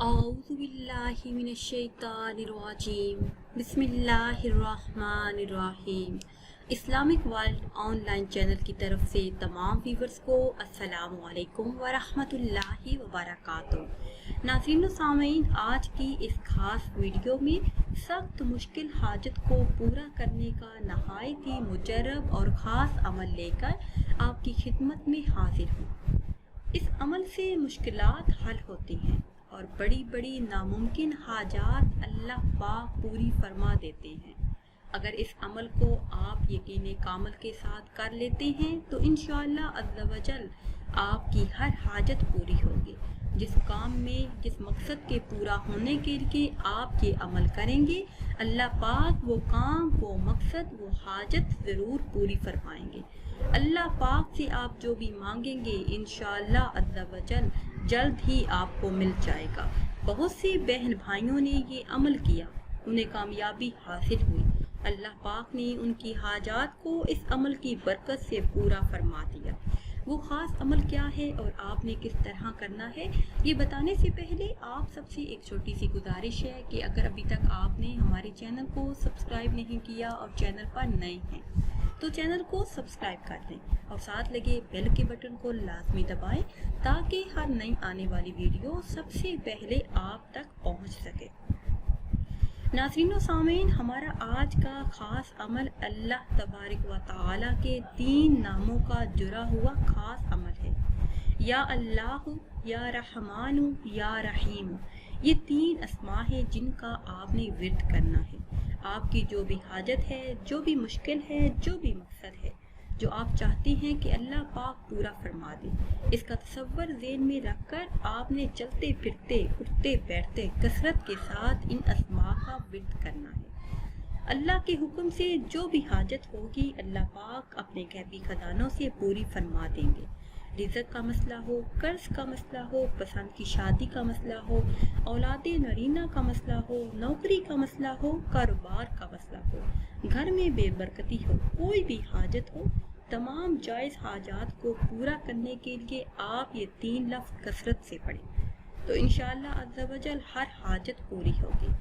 أعوذ بالله من الشیطان الرجیم بسم اللہ الرحمن الرحیم۔ Islamic world on line channel کی طرف سے تمام ویورز کو السلام علیکم ورحمۃ اللہ وبرکاتہ۔ ناظرین و سامعین، آج کی اس خاص ویڈیو میں سخت مشکل حاجت کو پورا کرنے کا نہایت ہی مجرب اور خاص عمل لے کر آپ کی خدمت میں حاضر ہوں۔ اس عمل سے مشکلات حل ہوتی ہیں اور بڑی بڑی ناممکن حاجات اللہ پاک پوری فرما دیتے ہیں۔ اگر اس عمل کو آپ یقین کامل کے ساتھ کر لیتے ہیں تو انشاءاللہ عز و جل آپ کی ہر حاجت پوری ہوگی۔ جس کام میں جس مقصد کے پورا ہونے کے لیے آپ یہ عمل کریں گے، اللہ پاک وہ کام، وہ مقصد، وہ حاجت ضرور پوری فرمائیں گے۔ اللہ پاک سے آپ جو بھی مانگیں گے انشاءاللہ عز و جل جلد ہی آپ کو مل جائے گا۔ بہت سے بہن بھائیوں نے یہ عمل کیا، انہیں کامیابی حاصل ہوئی۔ اللہ پاک نے ان کی حاجات کو اس عمل کی برکت سے پورا فرما دیا۔ وہ خاص عمل کیا ہے اور آپ نے کس طرح کرنا ہے، یہ بتانے سے پہلے آپ سب سے ایک چھوٹی سی گزارش ہے کہ اگر ابھی تک آپ نے ہمارے چینل کو سبسکرائب نہیں کیا اور چینل پر نئے ہیں تو چینل کو سبسکرائب کر دیں اور ساتھ لگے بیل کے بٹن کو لازمی دبائیں تاکہ ہر نئی آنے والی ویڈیو سب سے پہلے آپ تک پہنچ سکے۔ ناظرین و سامعین، ہمارا آج کا خاص عمل اللہ تبارک و تعالی کے 3 ناموں کا جڑا ہوا خاص عمل ہے۔ یا اللہ، یا رحمان، یا رحیم، یہ 3 اسماء ہیں جن کا آپ نے ورد کرنا ہے۔ آپ کی جو بھی حاجت ہے، جو بھی مشکل ہے، جو بھی مقصد ہے، جو آپ چاہتے ہیں کہ اللہ پاک پورا فرما دے، اس کا تصور ذہن میں رکھ کر آپ نے چلتے پھرتے اٹھتے بیٹھتے کثرت کے ساتھ ان اسماء کا ورد کرنا ہے۔ اللہ کے حکم سے جو بھی حاجت ہوگی اللہ پاک اپنے غیبی خزانوں سے پوری فرما دیں گے۔ رزق کا مسئلہ ہو، قرض کا مسئلہ ہو، پسند کی شادی کا مسئلہ ہو، اولاد نرینہ کا مسئلہ ہو، نوکری کا مسئلہ ہو، کاروبار کا مسئلہ ہو، گھر میں بے برکتی ہو، کوئی بھی حاجت ہو، تمام جائز حاجات کو پورا کرنے کے لیے آپ یہ 3 لفظ کثرت سے پڑھیں تو انشاءاللہ عز و جل ہر حاجت پوری ہوگی۔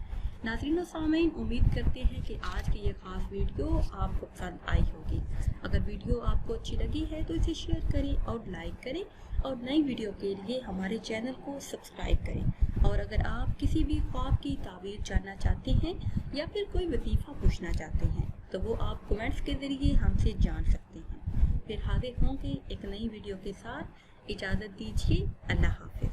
ناظرین و سامعین، امید کرتے ہیں کہ آج کی یہ خاص ویڈیو آپ کو پسند آئی ہوگی۔ اگر ویڈیو آپ کو اچھی لگی ہے تو اسے شیئر کریں اور لائک کریں اور نئی ویڈیو کے لیے ہمارے چینل کو سبسکرائب کریں۔ اور اگر آپ کسی بھی خواب کی تعبیر جاننا چاہتے ہیں یا پھر کوئی وظیفہ پوچھنا چاہتے ہیں تو وہ آپ کمنٹس کے ذریعے ہم سے جان سکتے ہیں۔ پھر حاضر ہوں گے ایک نئی ویڈیو کے ساتھ۔ اجازت دیجیے، اللہ حافظ۔